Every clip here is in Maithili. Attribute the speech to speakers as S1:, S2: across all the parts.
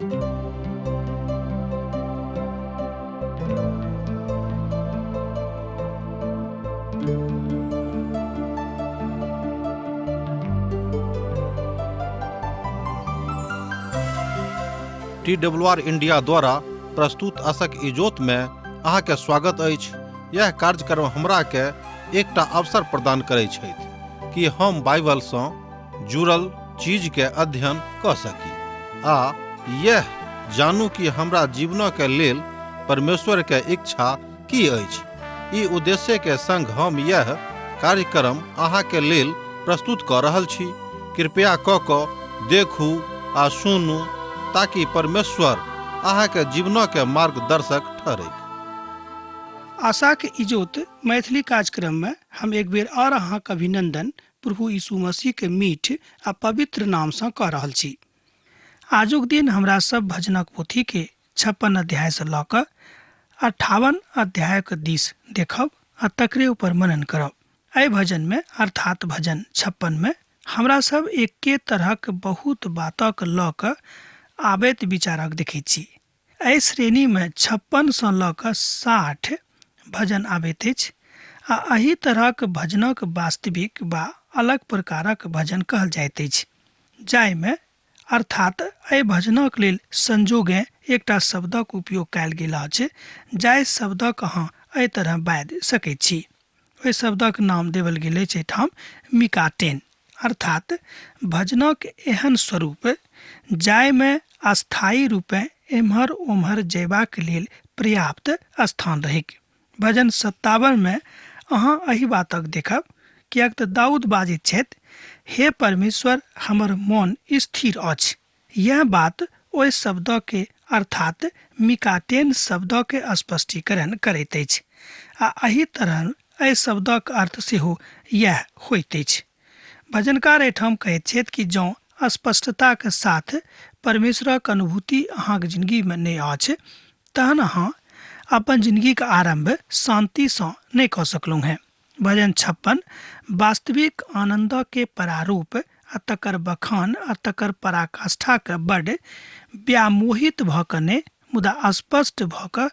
S1: TWR इंडिया द्वारा प्रस्तुत आशक इजोत में अहाँ के स्वागत अछि। यह कार्यक्रम हमरा के एकटा अवसर प्रदान करै छथि कि हम बाइबल सँ जुड़ल चीज के अध्ययन क सकी आ यह जानू कि हमरा जीवन के लेल परमेश्वर के इच्छा की अछि। ई उद्देश्य के संग हम यह कार्यक्रम अहाँ के लेल प्रस्तुत क रहल छी। कृपया क देखू आ सुनू ताकि परमेश्वर अहाँ के जीवन के मार्गदर्शक ठहरे।
S2: आशा के इजोत मैथिली कार्यक्रम में हम एक बेर और अहाँ के अभिनंदन प्रभु यीशु मसीह के मीठ आ पवित्र नाम से कह रहल छी। आजुक दिन हमरा सब भजनक पोथी के 56 अध्याय से ल क 58 अध्याय के दिस देखब आ तकरे ऊपर मनन करब। एहि भजन में अर्थात भजन 56 में हमरा सब एके तरह के बहुत बातक ल क आबैत विचारक देखै छी। एहि श्रेणी में 56 से ल क 60 भजन आबैत अछि आ एही तरहक भजनक वास्तविक वा अलग प्रकारक भजन कहल जाइत अछि, जाहि में अर्थात एहि भजनक लेल संजोगे एकटा शब्दक उपयोग कयल गेल अछि, जाहि शब्दक अहाँ एहि तरह बाजि सकैत छी। ओहि शब्दक नाम देवल गेल अछि एहिठाम मिकाटेन, अर्थात भजनक एहन स्वरूप जाहि में अस्थायी रूपे एम्हर ओम्हर जयबाक लेल पर्याप्त स्थान रहैक। भजन 57 में अहाँ एही बातक देखब, कियाक तऽ दाऊद बाजैत छथि, हे परमेश्वर हमर मन स्थिर अछि। यह बात ओहि शब्द के अर्थात मिकाटेन शब्द के स्पष्टीकरण करैत अछि आ एही तरह एहि शब्दक अर्थ सेहो यह होइत अछि। भजनकार एठाम कहैत छथि कि जँ स्पष्टता के साथ परमेश्वरक अनुभूति अहाँक जिंदगी में नहीं अछि तहन अहाँ अपन जिंदगी का आरंभ शांति से नहीं कऽ सकलहुँ हैं। भजन 56 वास्तविक आनंद के प्रारूप आ तकर बखान आ तकर पराकाष्ठा के बड़ व्यामोहित भ क ने मुदा स्पष्ट भ क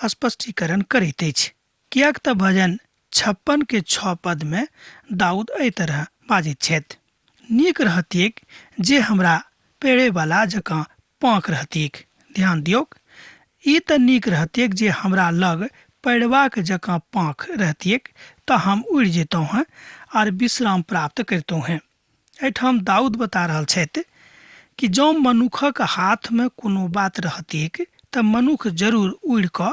S2: स्पष्टीकरण करैत अछि। कियाक तऽ भजन 56 के 6 पद में दाऊद एहि तरह बाजैत छथि, नीक रहतियक जे हमरा पेड़े वाला जकाँ पाँख रहतियक। ध्यान दियौक, ई तऽ नीक रहतियक जे हमरा लग पैड़वाक जकाँ पाँख रहतियक तऽ हम उड़ि जेतौं हैं और विश्राम प्राप्त करतौं हैं। एहिठाम दाऊद बता रहल छथि कि जँ मनुखक हाथ में कोनो बात रहतियक तऽ मनुख जरूर उड़ि कऽ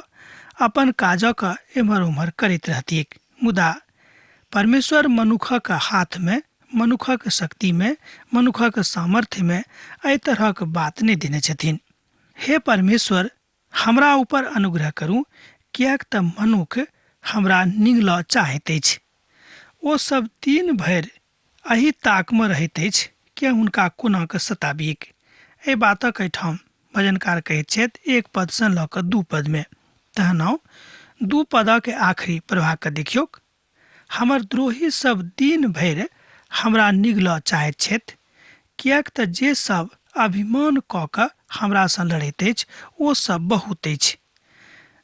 S2: अपन काजक एम्हर ओम्हर करैत रहतियक, मुदा परमेश्वर मनुखक हाथ में, मनुखक शक्ति में, मनुखक सामर्थ्य में एहि तरहक बात नहीं देने छथिन। हे परमेश्वर हमरा ऊपर अनुग्रह करू, कियाक तऽ मनुख हमरा निगलऽ चाहैत अछि। ओ सब दिन भरि एही ताक में रहैत अछि कि हुनका कोना कऽ सताबियक। एहि बातक एहिठाम भजनकार कहैत छथि 1 पद से लऽ कऽ 2 पद में। तहन 2 पदक आखिरी प्रभाव के देखियौक, हमर द्रोही सब दिन भरि हमरा निगलऽ चाहैत छथि, कियाक तऽ जे सब अभिमान कऽ कऽ हमरा सँ लड़ैत अछि ओ सब बहुत अछि।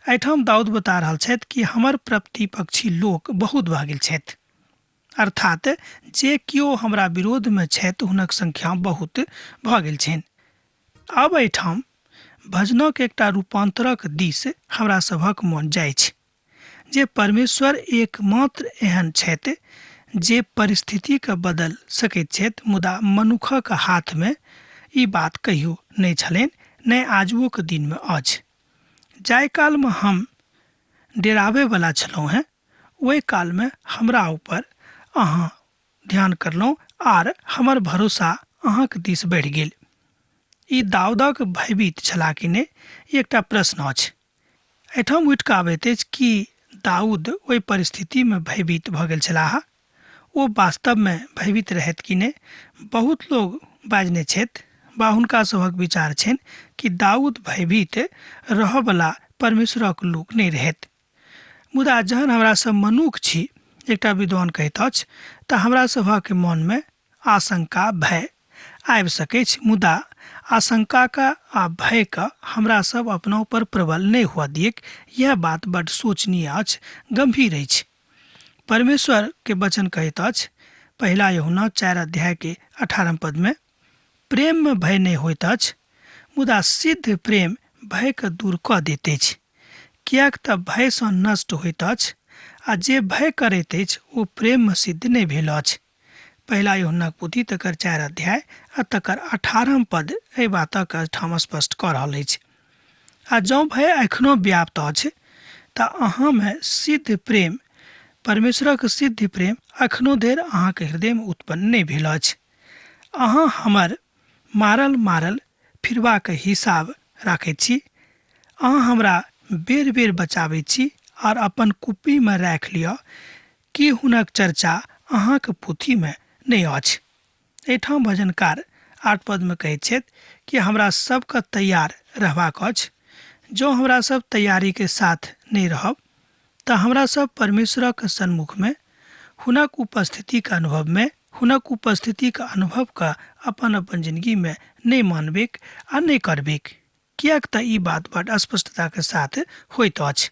S2: एहिठाम दाऊद बता रहल छथि कि हमर प्रतिपक्षी लोक बहुत भऽ गेल छथि, अर्थात जे किओ हमरा विरोध में छथि हुनक संख्या बहुत भऽ गेल छनि। अब एहिठाम भजनक एकटा रूपांतरक दिस हमरा सभक मन जाइ छै, जे परमेश्वर एकमात्र एहन छथि जे परिस्थिति के बदल सकैत छथि, मुदा मनुखक हाथ में ई बात कहियो नहीं छलनि, नहि आजुओ के दिन में अछि। जाहि काल में हम डेराबे वाला छलहुँ हैं ओहि काल में हमरा ऊपर अहाँ ध्यान करलहुँ आर हमर भरोसा अहाँक दिस बढ़ि गेल। ई दाऊदक भयभीत छला कि नहि, एकटा प्रश्न अछि। एहिठाम उठि कऽ आबैत अछि कि दाऊद ओहि परिस्थिति में भयभीत भऽ गेल छलाह। ओ वास्तव में भयभीत रहैत कि नहि, बहुत लोग बाजने छथि बा हुनका सभक विचार छनि कि दाऊद भयभीत रहऽ वाला परमेश्वरक लोक नहीं रहैत। मुदा जहन हमरा सब मनुख छी, एकटा विद्वान कहैत अछि, तऽ हमरा सभक मन में आशंका भय आबि सकैत छै, मुदा आशंका का आ भय का हमरा सब अपना ऊपर प्रबल नहीं हुआ दिएक यह बात बड़ सोचनीय अछि, गंभीर अछि। परमेश्वर के वचन कहैत अछि पहला यूहन्ना 4 अध्याय के 18 पद में, प्रेम में भय नहीं होइत अछि, मुदा सिद्ध प्रेम भय के दूर कऽ दैत अछि, कियाक तऽ भय सँ नष्ट होइत अछि, आ जे भय करैत अछि ओ प्रेम में सिद्ध नहीं भेल अछि। पहला यूहन्ना पोथी तकर 4 अध्याय आ तकर 18 पद एहि बातक ठाम स्पष्ट कऽ रहल अछि। आ जँ भय एखनो व्याप्त अछि तऽ अहाँ में सिद्ध प्रेम, परमेश्वरक सिद्ध प्रेम एखनो धरि अहाँके हृदय में उत्पन्न नहीं भेल अछि। अहाँ हमर मारल फिरबाक हिसाब राखैत छी, अहाँ हमरा बेर बेर बचाबैत छी और अपन कुप्पी में राख लिअ कि हुनक चर्चा अहाँके पोथी में नहीं अछि। एहिठाम भजनकार 8 पद में कहैत छथि कि हमरा सबके तैयार रहबाक अछि। जो हमरा सब तैयारी के साथ नहीं रहब तऽ हमरा सब परमेश्वरक सन्मुख में हुनक उपस्थिति के अनुभव का अपन अपन जिंदगी में नहीं मानबेक आ नहीं करबेक, कियाक तऽ ई बात बड़ स्पष्टता के साथ होइत अछि।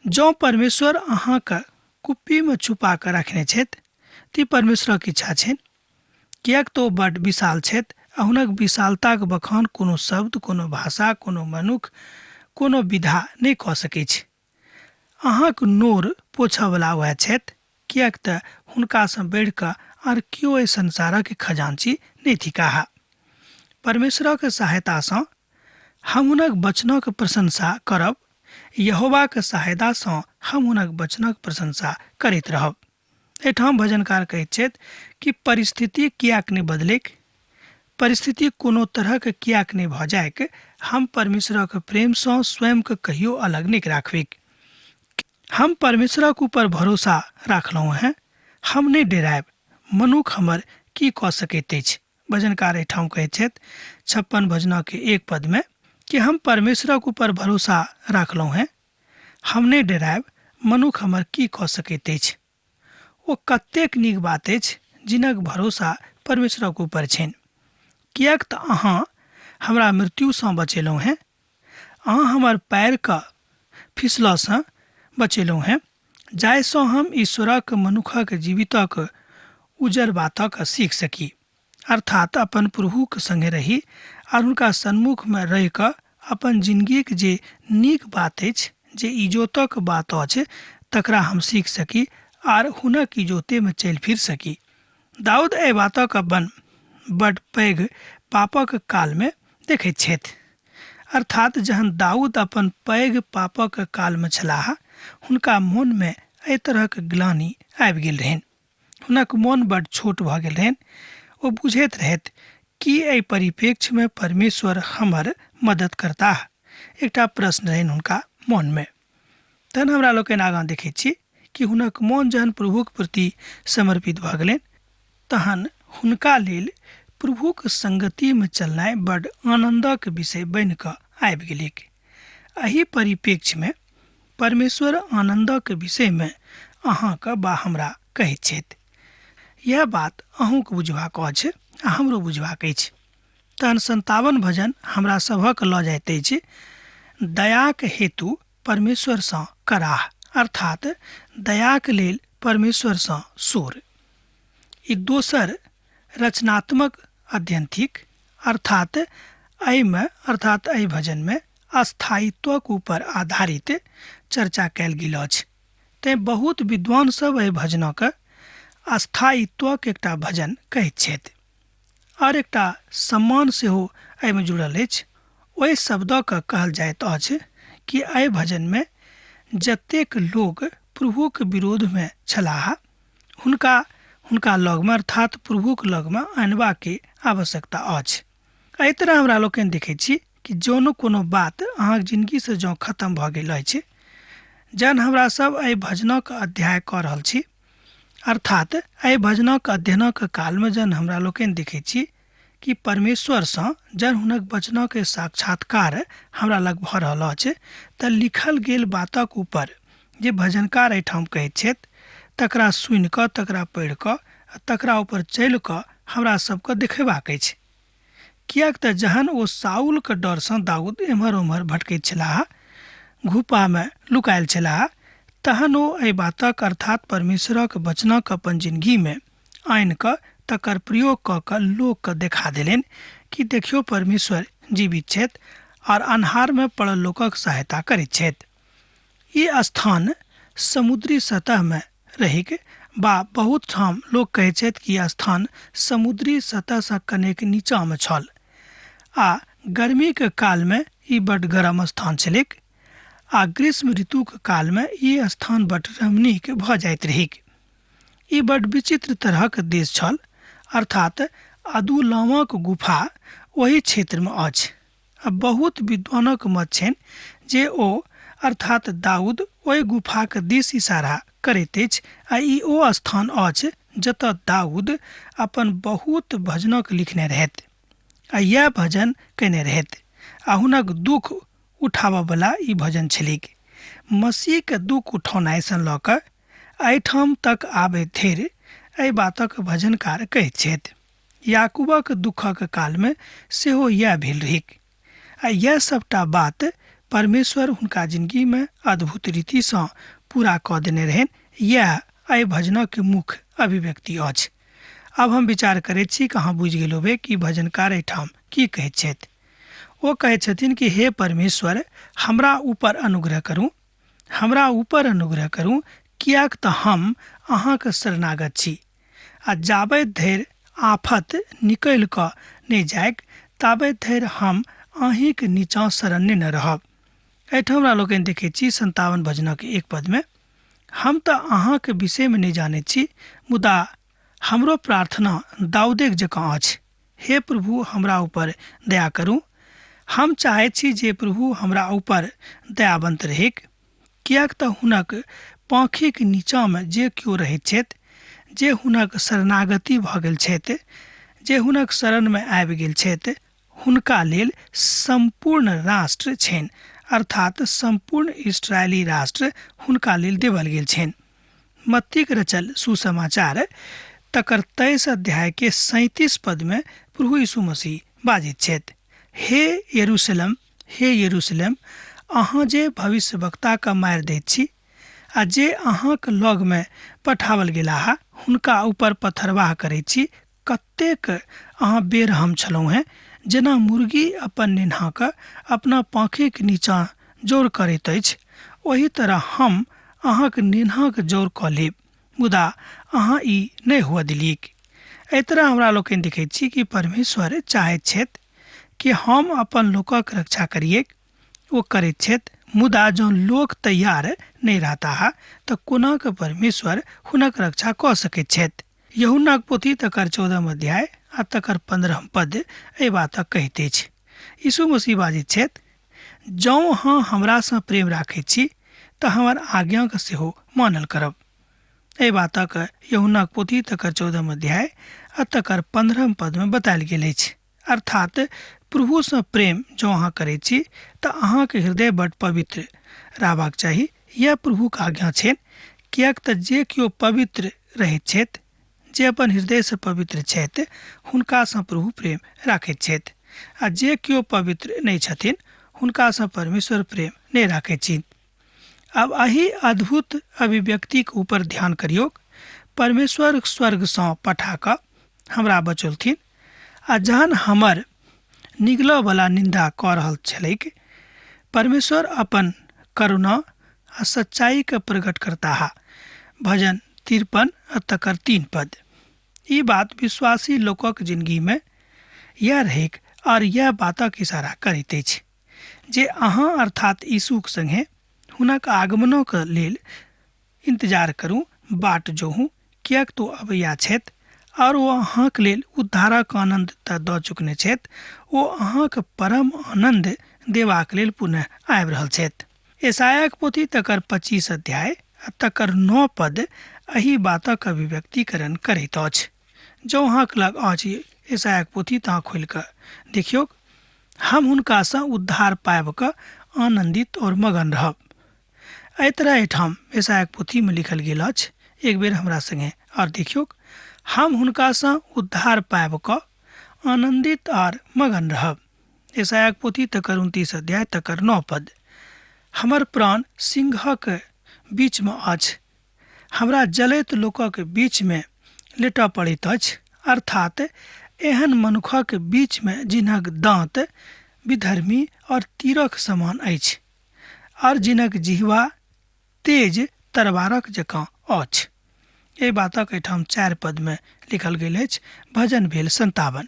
S2: जँ परमेश्वर अहाँके कुप्पी में छुपा के रखने छथि तऽ परमेश्वरक इच्छा छनि, कियाक तऽ ओ बड़ विशाल छथि आ हुनक विशालताक बखान कोनो शब्द, कोनो भाषा, कोनो मनुख, कोनो विधा नहीं कऽ सकैत छै। अहाँक नोर पोछयवला वएह छथि, कियाक तऽ हुनकासँ बढ़ि कऽ आर केओ एहि संसारक खजांची नहीं थिकाह। परमेश्वरक सहायतासँ हम हुनक वचनक प्रशंसा करब, यहोवाक सहायतासँ हम हुनक वचनक प्रशंसा करैत रहब। एहिठाम भजनकार कहैत छथि कि परिस्थिति कियाक नहीं बदलेक, परिस्थिति कोनो तरहक कियाक नहीं भऽ जायक, हम परमेश्वरक प्रेमसँ स्वयं के कहियो अलग नहीं राखबेक। हम परमेश्वरक ऊपर भरोसा राखलहुँ हैं, हम नहीं डेरायब, मनुख हमर की कऽ सकैत अछि। भजनकार एहिठाम कहैत छथि 56 भजन के 1 पद में कि हम परमेश्वरक ऊपर भरोसा राखलहुँ हैं, हम नहीं डेरायब, मनुख हमर की कऽ सकैत अछि। ओ कतेक नीक बात अछि जिनक भरोसा परमेश्वरक ऊपर छनि, कियाक तऽ अहाँ हमरा मृत्युसँ बचेलहुँ हैं, अहाँ हमर पैर के फिसलसँ बचेलहुँ हैं, जाहिसँ हम ईश्वरक मनुखक जीवितक उजर बातक सीख सकी, अर्थात अपन प्रभुक संगे रही और हुनका सन्मुख में रहि कऽ अपन जिंदगीक जे नीक बात अछि, जे इजोतक बात अछि, तकरा हम सीख सकी और हुनक इजोते में चलि फिर सकी। दाऊद एहि बातक अपन बड़ पैघ पापक काल में देखैत छथि, अर्थात जहन दाऊद अपन पैघ पापक काल में छलाह, हुनका मन में एहि तरहक ग्लानि आबि गेल रहनि, हुनक मन बड़ छोट भऽ गेल रहनि। ओ बुझैत रहथि कि एहि परिप्रेक्ष्य में परमेश्वर हमर मदद करताह। एकटा प्रश्न रहनि हुनका मन में। तहन हमरा लोकनि आगाँ देखैत छी कि हुनक मन जहन प्रभुक प्रति समर्पित भऽ गेलनि, तहन हुनका लेल प्रभुक संगति में चलनाइ बड़ आनंदक विषय बनि कऽ आबि गेलैक। एहि परिप्रेक्ष्य में परमेश्वर आनंदक विषय में अहाँके बा हमरा कहैत छथि। यह बात अहूँके बुझबाक अछि आ हमरो बुझबाक अछि। तहन 57 भजन हमरा सभक लऽ जाइत अछि दयाक हेतु परमेश्वरसँ कराह, अर्थात दयाक लेल परमेश्वरसँ सोर। ई दोसर रचनात्मक अध्ययन थिक, अर्थात एहि भजन में अस्थायित्वक ऊपर आधारित चर्चा कयल गेल अछि। तें बहुत विद्वान सब एहि भजनक अस्थायित्वक एकटा भजन कहैत छथि। और एकटा सम्मान सेहो एहिमे जुड़ल अछि। ओहि शब्दक कहल जाइत अछि कि एहि भजन में जतेक लोग प्रभुक विरोध में छलाह, हुनका लग में अर्थात प्रभुक लग में आनबा के आवश्यकता अछि। एहि तरह हमरा लोकनि देखैत छी कि जौनो कोनो बात अहाँक जिंदगी से जँ खत्म भऽ गेल अछि, जहन हमरा सब एहि भजनक अध्याय कऽ रहल छी, अर्थात एहि भजनक अध्ययनक काल में जहन हमरा लोकनि देखैत छी कि परमेश्वरसँ जहन हुनक वचनक साक्षात्कार हमरा लग भऽ रहल अछि, तऽ लिखल गेल बातक ऊपर जे भजनकार एहिठाम कहैत छथि, तकरा सुनि कऽ, तकरा पढ़ि कऽ, तकरा ऊपर चलि कऽ हमरा सबके देखेबाक अछि। कियाक त जहन ओ साउल के डर सँ दाऊद एम्हर ओम्हर भटकैत छलाह, गुफा में लुकायल छलाह, तहन ओ एहि बातक अर्थात परमेश्वरक वचनक अपन जिंदगी में आनि कऽ तकर प्रयोग कऽ कऽ लोकके देखा देलनि कि देखियो परमेश्वर जीवित छथि और अन्हार में पड़ल लोकक सहायता करैत छथि। ई स्थान समुद्री सतह में रहिक बा बहुत ठाम लोक कहै छथि कि ई स्थान समुद्री सतह से कनेक नीचा में छल आ गर्मी के काल में ई बड गरम स्थान छलैक आ ग्रीष्म ऋतु के काल में ई स्थान बड रमणीक भ जाइत रहिक। ई बड विचित्र तरहक देश छल, अर्थात अदुल्लामक गुफा ओहि क्षेत्र में अछि। अब बहुत विद्वानक मत छनि जे ओ अर्थात दाऊद ओहि गुफा के दिस इशारा करैत अछि आ ई ओ स्थान अछि जतऽ दाऊद अपन बहुत भजनक लिखने रहथि आ यह भजन कयने रहथि आ हुनक दुख उठाबऽ वाला ई भजन छलिक। मसीह के दुख उठौनाइ सँ लऽ कऽ एहिठाम तक आबैत धरि एहि बातक भजनकार कहैत छथि। याकूबक दुखक काल में सेहो यह भेल रहिक आ यह सबटा बात परमेश्वर हुनका जिंदगी में अद्भुत रीति सँ पूरा कऽ देने रहनि। यह एहि भजनक मुख्य अभिव्यक्ति अछि। अब हम विचार करैत छी कि अहाँ बुझि गेल होबै कि भजनकार एहिठाम की कहैत छथि। ओ कहैत छथिन कि हे परमेश्वर, हमरा ऊपर अनुग्रह करू, हमरा ऊपर अनुग्रह करू, कियाक तऽ हम अहाँके शरणागत छी आ जाबैत धरि आफत निकलि कऽ नहि जायक ताबैत धरि हम अहींके नीचाँ शरण्य न रहब। एहिठाम हमरा लोकनि देखैत छी 57 भजनक 1 पद में, हम तऽ अहाँके विषय में नहि जानैत छी, मुदा हमरो प्रार्थना दाऊदेक जकाँ अछि, हे प्रभु हमरा ऊपर दया करू। हम चाहैत छी जे प्रभु हमरा ऊपर दयावंत रहैक, कियाक तऽ हुनक पाँखिक नीचाँ में जे केओ रहैत छथि, जे हुनक शरणागति भऽ गेल छथि, जे हुनक शरण में आबि गेल छथि, हुनका लेल संपूर्ण राष्ट्र छनि, अर्थात संपूर्ण इस्राएली राष्ट्र हुनका लेल देवल गेल छनि। मत्तीक रचल सुसमाचार तकर 23 अध्याय के 37 पद में प्रभु यीशु मसीह बाजित छथि, हे यरूशलेम, हे यरूशलेम, अहाँ जे भविष्यवक्ता के मारि दैत छी आ जे अहाँक लग में पठावल गेलाह हुनका ऊपर पथरवाह करैत छी, कतेक अहाँ बेरहम छलहुँ हैं। जेना मुर्गी अपन नेन्हाके अपना पाँखिक नीचाँ जोर करैत अछि, ओही तरह हम अहाँक नेन्हाक जोर कऽ लेब, मुदा अहाँ ई नहि हुअ देलियैक। एहि तरह हमरा लोकनि देखैत छी कि परमेश्वर चाहैत छथि कि हम अपन लोकक रक्षा करिए, ओ करैत छथि, मुदा जौन लोक तैयार नहीं रहता तो कोना के परमेश्वर हुनक रक्षा कऽ सकैत छथि। यूहन्नाक पोथी तकर 14 अध्याय आ तकर 15 पद एहि बातक कहैत अछि। यीशु मसीह बाजैत छथि, जौं अहाँ हमरा सँ प्रेम राखैत छी तऽ हमर आज्ञाके सेहो मानल करब। एहि बातक यूहन्नाक पोथी तकर 14 अध्याय आ तकर 15 पद में बतायल गेल अछि। अर्थात प्रभु सँ प्रेम जौं अहाँ करैत छी तऽ अहाँके हृदय बड पवित्र रहबाक चाही। यह प्रभुक आज्ञा छनि, कियाक तऽ जे केओ पवित्र रहैत छथि, जे अपन हृदय से पवित्र छथि, हुनका सँ प्रभु प्रेम राखैत छथि, आ जे केओ पवित्र नहीं छथिन हुनका सँ परमेश्वर प्रेम नहीं राखैत छथि। अब एही अद्भुत अभिव्यक्ति के ऊपर ध्यान करियौ। परमेश्वर स्वर्ग सँ पठा कऽ हमरा बचौलथिन आ जहन हमर निगलऽ वाला निंदा कऽ रहल छलैक, परमेश्वर अपन करुणा आ सच्चाई के प्रकट करता है। भजन 53 तकर 3 पद। ई बात विश्वासी लोकक जिंदगी में यह रहेक और यह बातक इशारा करैत अछि जे अहाँ अर्थात यीशुक संगे हुनक आगमनक लेल इंतजार करू, बाट जोहू, कियाक तो अबैया छथि और ओ अहाँक लेल उद्धारक आनंद तऽ दऽ चुकने छथि, ओ अहाँक परम आनंद देबाक लेल पुनः आबि रहल छथि। यशायाक पोथी तकर 25 अध्याय आ तकर 9 पद एही बातक अभिव्यक्तिकरण करैत अछि। जौं अहाँक लग अछि यशायाक पोथी तऽ अहाँ खोलि कऽ देखियौ, हम हुनका सँ उद्धार पाबि कऽ आनंदित और मगन रहब। एहि तरह एहिठाम यशायाक पोथी में लिखल गेल अछि। एक बेर हमरा संगे और देखियौ, हम हुनका सँ उद्धार पाबि कऽ आनंदित और मगन रहब। यशायाह पोथी तकर 29 अध्याय तकर 9 पद। हमर प्राण सिंहक बीच में अछि, हमरा जलैत लोकक बीच में लेटऽ पड़ैत अछि, अर्थात एहन मनुखक बीच में जिनक दांत विधर्मी और तीरक समान अछि और जिनक जिह्वा तेज तरवारक जकाँ अछि। एहि बातक एहिठाम 4 पद में लिखल गेल अछि। भजन भेल 57।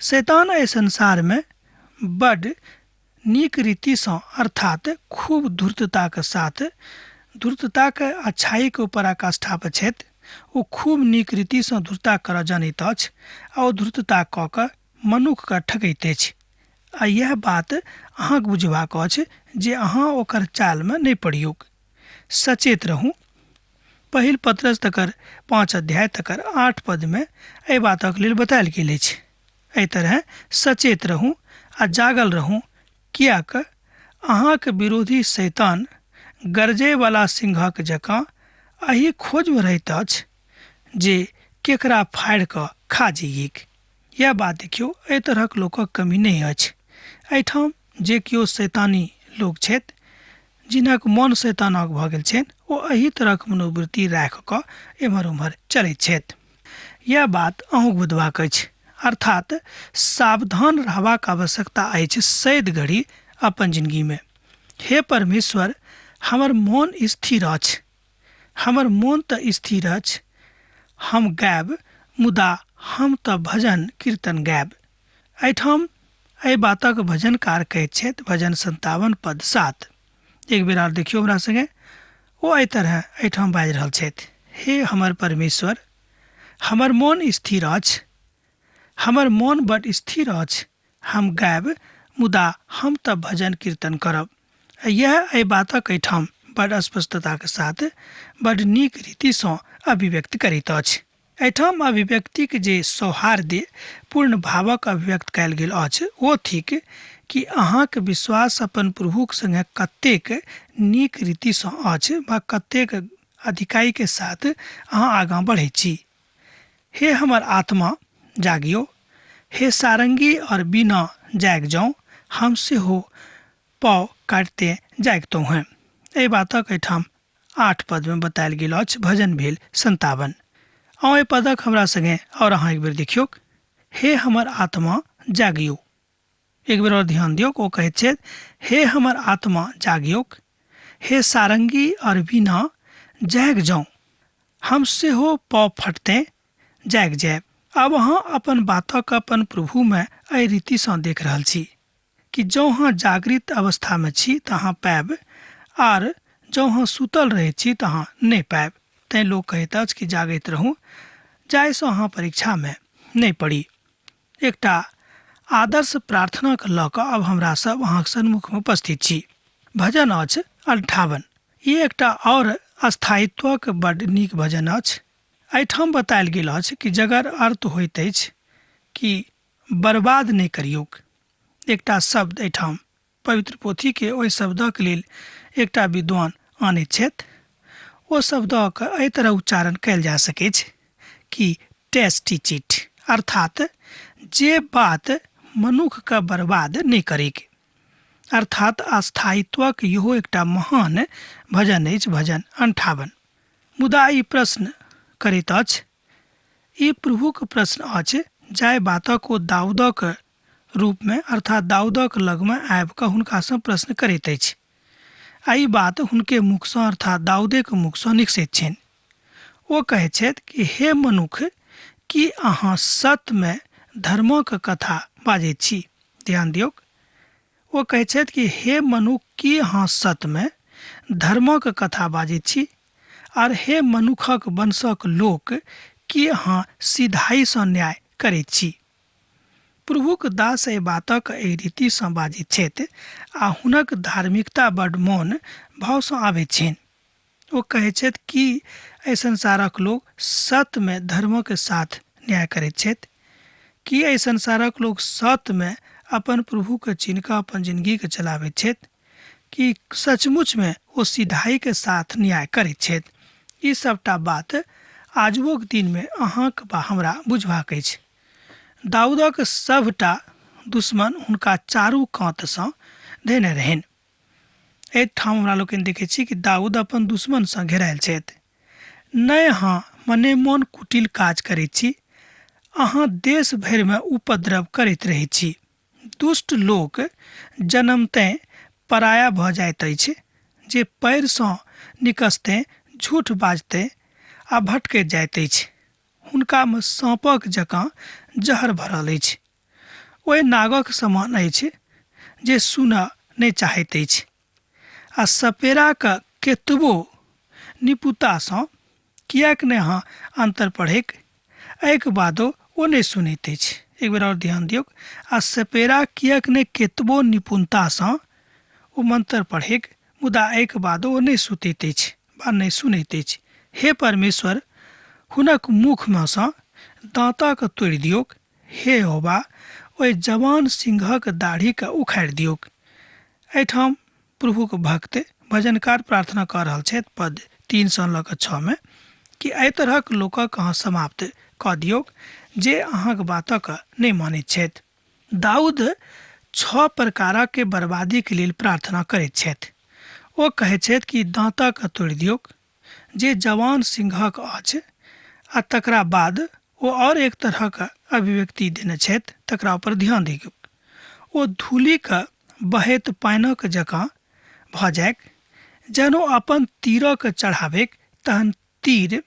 S2: शैतान एहि संसार में बड नीक रीति सँ अर्थात खूब धूर्तता के साथ धूर्तता के अच्छाई के पराकाष्ठा पर छथि। ओ खूब नीक रीति सँ धूर्तता करऽ जानैत अछि आ ओ धूर्तता कऽ कऽ मनुख के ठकैत अछि। आ यह बात अहाँके बुझबाक अछि जे अहाँ ओकर चाल में नहीं पड़ियौक। सचेत रहू। पहिल पत्रस तकर 5 अध्याय तकर 8 पद में एहि बातक लेल बतायल गेल अछि। एहि तरह सचेत रहू आ जागल रहू, कियाक अहाँके विरोधी शैतान गरजै वाला सिंहक जकाँ एही खोज में रहैत अछि जे केकरा फाड़ि कऽ खा जाइयेक। यह बात देखियौ, एहि तरहक लोकक कमी नहीं अछि। एहिठाम जे किओ शैतानी लोक छथि, जिनक मन शैतानक भऽ गेल छनि, ओ एही तरहक मनोवृत्ति राखि कऽ एम्हर उम्हर चलैत छथि। यह बात अहूँ बुझबाक अछि, अर्थात सावधान रहबाक आवश्यकता अछि सैद घड़ी अपन जिंदगी में। हे परमेश्वर, हमर मोन स्थिर अछि, हमर मोन तऽ स्थिर अछि, हम गायब, मुदा हम तऽ भजन कीर्तन गायब। एहिठाम एहि बातक भजनकार कहैत छथि। भजन 57 पद 7। एक बेर आर देखियौ हमरा संगे। ओ एहि तरह एहिठाम बाजि रहल छथि। हे हमर परमेश्वर, हमर मोन स्थिर अछि, हमर मोन बड स्थिर अछि, हम गायब, मुदा हम तऽ भजन कीर्तन करब। यह एहि बातक एहिठाम बड स्पष्टता के साथ बड नीक रीति सँ अभिव्यक्त करैत अछि। एहिठाम अभिव्यक्ति के जे सौहार्द पूर्ण भावक अभिव्यक्त कयल गेल अछि, ओ थिक कि अहाँके विश्वास अपन प्रभुक संगे कतेक नीक रीति सँ अछि वा कतेक अधिकाई के साथ अहाँ आगाँ बढ़ै छी। हे हमर आत्मा जागियो, हे सारंगी और बीना जाग जाऊं, हम सेहो पाँव काटते जागतौ हैं। एहि बातक एहिठाम 8 पद में बतायल गेल अछि। भजन भेल 57। अहाँ एहि पदक हमरा संगे और अहाँ एक बेर देखियौ। हे हमर आत्मा जागियो। एक बेर और ध्यान दियौ। ओ कहैत छथि, हे हमर आत्मा जागियो, हे सारंगी और बीना जाग जाऊं, हम सेहो पाँव फटते जाग जायब। अब अहाँ अपन बातक अपन प्रभु में एहि रीति सँ देख रहल छी कि जँ अहाँ जागृत अवस्था में छी तऽ अहाँ पायब, आर जँ अहाँ सुतल रहै छी तऽ अहाँ नहीं पायब। तैं लोक कहैत अछि कि जागैत रहू, जाहिसँ अहाँ परीक्षा में नहीं पड़ी। एकटा आदर्श प्रार्थना के लऽ कऽ अब हमरा सब अहाँके सन्मुख में उपस्थित छी। भजन अछि 58। ई एकटा और स्थायित्वक बड नीक भजन अछि। एहिठाम बतायल गेल अछि कि जकर अर्थ होइत अछि कि बर्बाद नहीं करियौक। एकटा शब्द एहिठाम पवित्र पोथी के ओहि शब्दक लेल एकटा विद्वान आनैत छथि। ओ शब्दक एहि तरह उच्चारण कयल जा सकैत छै कि टेस्ट इट, अर्थात जे बात मनुख के बर्बाद नहीं करेक, अर्थात अस्थायित्वक इहो एकटा महान भजन अछि। भजन 58। मुदा ई प्रश्न करैत अछि, ई प्रभुक प्रश्न अछि जाहि बातक ओ दाऊदक रूप में अर्थात दाऊदक लग में आबि कऽ हुनका सँ प्रश्न करैत अछि। आ ई बात हुनके मुख सँ अर्थात दाऊदे के मुख सँ निकसैत छनि। ओ कहैत छथि कि हे मनुख, की अहाँ सत्य में धर्मक कथा बाजैत छी। ध्यान दियौ। ओ कहैत छथि कि हे मनुख, की अहाँ सत्य में धर्मक कथा बाजैत छी, आर हे मनुखक वंशक लोक, की अहाँ सीधाई सँ न्याय करैत छी। प्रभुक दास एहि बातक एहि रीति सँ बाजैत छथि आ हुनक धार्मिकता बड मौन भाव सँ आबैत छनि। ओ कहैत छथि कि एहि संसारक लोक सत्य में धर्मक साथ न्याय करैत छथि, कि एहि संसारक लोक सत्य में अपन प्रभु के चिन्ह कऽ अपन जिंदगी के चलाबैत छथि, कि सचमुच में ओ सीधाई के साथ न्याय करैत छथि। ई सबटा बात आजुक दिन में अहाँक बा हमरा बुझबाक अछि। दाऊदक सभटा दुश्मन हुनका चारू कातसँ धेने रहनि। एहि ठाम हमरा लोकनि देखै छी कि दाऊद अपन दुश्मनसँ घेरायल छथि। नहि अहाँ मने मोन कुटिल काज करैत छी, अहाँ देश भरिमे उपद्रव करैत रहैत छी। दुष्ट लोक जन्मतैं पराया भऽ जाइत अछि, जे पैरसँ निकसतैं झूठ बाजतैं आ भटकैत जाइत अछि। हुनकामे साँपक जकाँ जहर भरल अछि, ओहि नागक समान अछि जे सुनऽ नहि चाहैत अछि, आ सपेराक केतबो निपुणतासँ किएक नहि अहाँ अन्तर पढ़ैक, एहिके बादो ओ नहि सुनैत अछि। एक बेर और ध्यान दियौ, आ सपेरा किएक नहि केतबो निपुणतासँ ओ मंत्र पढ़ैक, मुदा एहिके बादो ओ नहि सुतैत अछि वा नहि सुनैत अछि। हे परमेश्वर, हुनक मुखमे सँ दाँतक तोड़ि दियौक। हे यहोवा, ओहि जवान सिंहक दाढ़ीके उखाड़ि दियौक। एहिठाम प्रभुक भक्त भजनकार प्रार्थना कऽ रहल छथि पद 3 में कि एहि तरहक लोकक अहाँ समाप्त कऽ दियौक जे अहाँक बातक नहि मानैत छथि। दाऊद 6 प्रकारक बर्बादीके लेल प्रार्थना करैत छथि। ओ कहैत छथि कि दाँतक तोड़ि दियौक जे जवान सिंहक अछि, आ तकरा बाद ओ और एक तरहक अभिव्यक्ति देने छथि, तकरा ऊपर ध्यान दियौ। ओ धूलिक बहैत पानिक जकाँ भऽ जायक, जहन ओ अपन तीरक चढ़ाबैक तहन तीर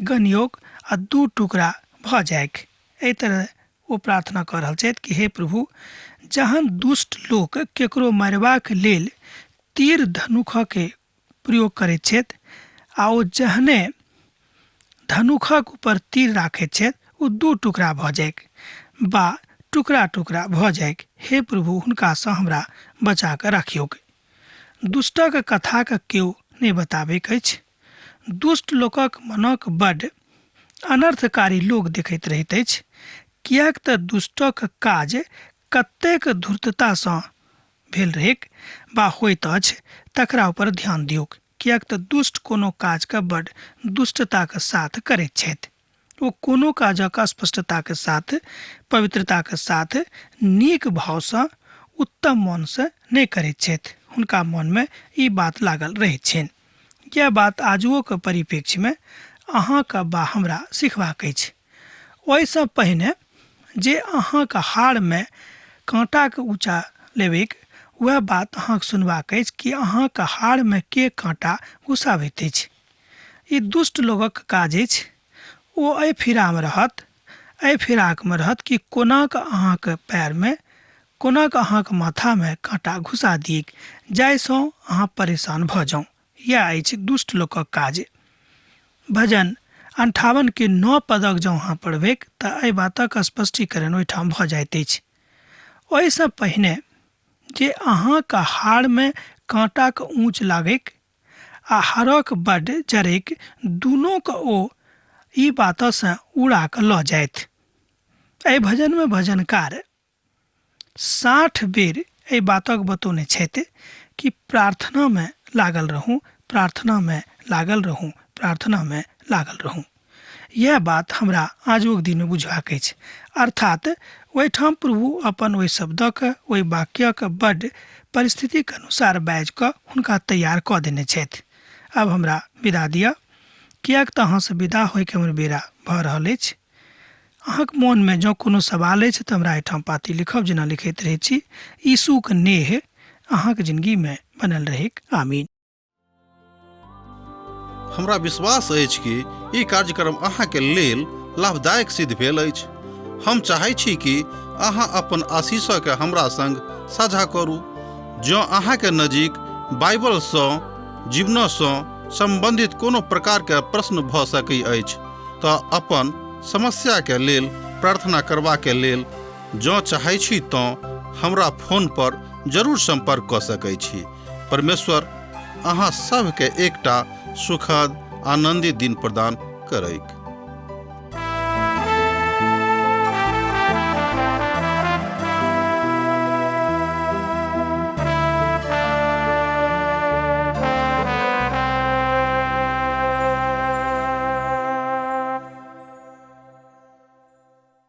S2: गनियौक आ 2 टुकड़ा भऽ जायक। एहि तरह ओ प्रार्थना कऽ रहल छथि कि हे प्रभु, जहन दुष्ट लोक केकरो मारबाक लेल तीर धनुखके प्रयोग करैत छथि, आ ओ जहने धनुखक ऊपर तीर राखैत छथि, ओ 2 टुकड़ा भऽ जायक बा टुकड़ा टुकड़ा भऽ जायक। हे प्रभु, हुनकासँ हमरा बचा कऽ राखियौक। दुष्टक कथाक केओ नहि बताबैत अछि। दुष्ट लोकक मनक बड्ड अनर्थकारी लोक देखैत रहैत अछि, किएक तऽ दुष्टक काज कतेक धूर्ततासँ भेल रहैक वा होइत अछि, तकरा ऊपर ध्यान दियौक। किएक तऽ दुष्ट कोनो काजके बड्ड दुष्टताके साथ करैत छथि। ओ कोनो काजक स्पष्टताके साथ, पवित्रताके साथ, नीक भावसँ, उत्तम मनसँ नहि करैत छथि। हुनका मनमे ई बात लागल रहैत छनि। यह बात आजुओके परिप्रेक्ष्यमे अहाँके वा हमरा सिखबाक अछि। ओहिसँ पहिने जे अहाँके हाड़मे काँटाके ऊँचा लेबैक, वह बात अहाँके सुनबाक अछि कि अहाँके हाड़मे के काँटा घुसाबैत अछि। ई दुष्ट लोगक काज अछि। ओ एहि फिरामे रहत, एहि फिराकमे रहत कि कोनाक अहाँके पैरमे, कोनाक अहाँके माथामे काँटा घुसा दियैक, जाहिसँ अहाँ परेशान भऽ जाउ। यह अछि दुष्ट लोकक काज। भजन 58 के 9 पदक जँ अहाँ पढ़बैक तऽ एहि बातक स्पष्टीकरण ओहिठाम भऽ जाइत अछि। ओहिसँ पहिने जे अहाँके हाड़मे काँटाके ऊँच लागैक आ हाड़क बड्ड जरैक, दुनूके ओ ई बातसँ उड़ा कऽ लऽ जायत। एहि भजनमे भजनकार 60 बेर एहि बातक बतौने छथि कि प्रार्थनामे लागल रहूँ, प्रार्थनामे लागल रहूँ, प्रार्थनामे लागल रहूँ। यह बात हमरा आजुक दिनमे बुझबाक अछि। अर्थात ओहिठाम प्रभु अपन ओहि शब्दक, ओहि वाक्यक बड्ड परिस्थितिक अनुसार बाजि कऽ हुनका तैयार कऽ देने छथि। अब हमरा विदा दिअ, किएक तऽ अहाँसँ विदा होइके हमर बेरा भऽ रहल अछि। अहाँके मोनमे जँ कोनो सवाल अछि तऽ हमरा एहिठाम पाती लिखब, जेना लिखैत रहैत छी। यीशुके नेह अहाँके जिंदगीमे बनल रहैक। आमीन।
S1: हमरा विश्वास अछि कि ई कार्यक्रम अहाँके लेल लाभदायक सिद्ध भेल अछि। हम चाहै छी कि अहाँ अपन आशीषके हमरा संग साझा करू। जँ अहाँके नजीक बाइबलसँ, जीवनसँ संबंधित कोनो प्रकारके प्रश्न भऽ सकैत अछि तऽ अपन समस्याके लेल प्रार्थना करबाके लेल जँ चाहै छी तऽ हमरा फोन पर जरूर संपर्क कऽ सकैत छी। परमेश्वर अहाँ सबके एकटा सुखद, आनंदित दिन प्रदान करैक।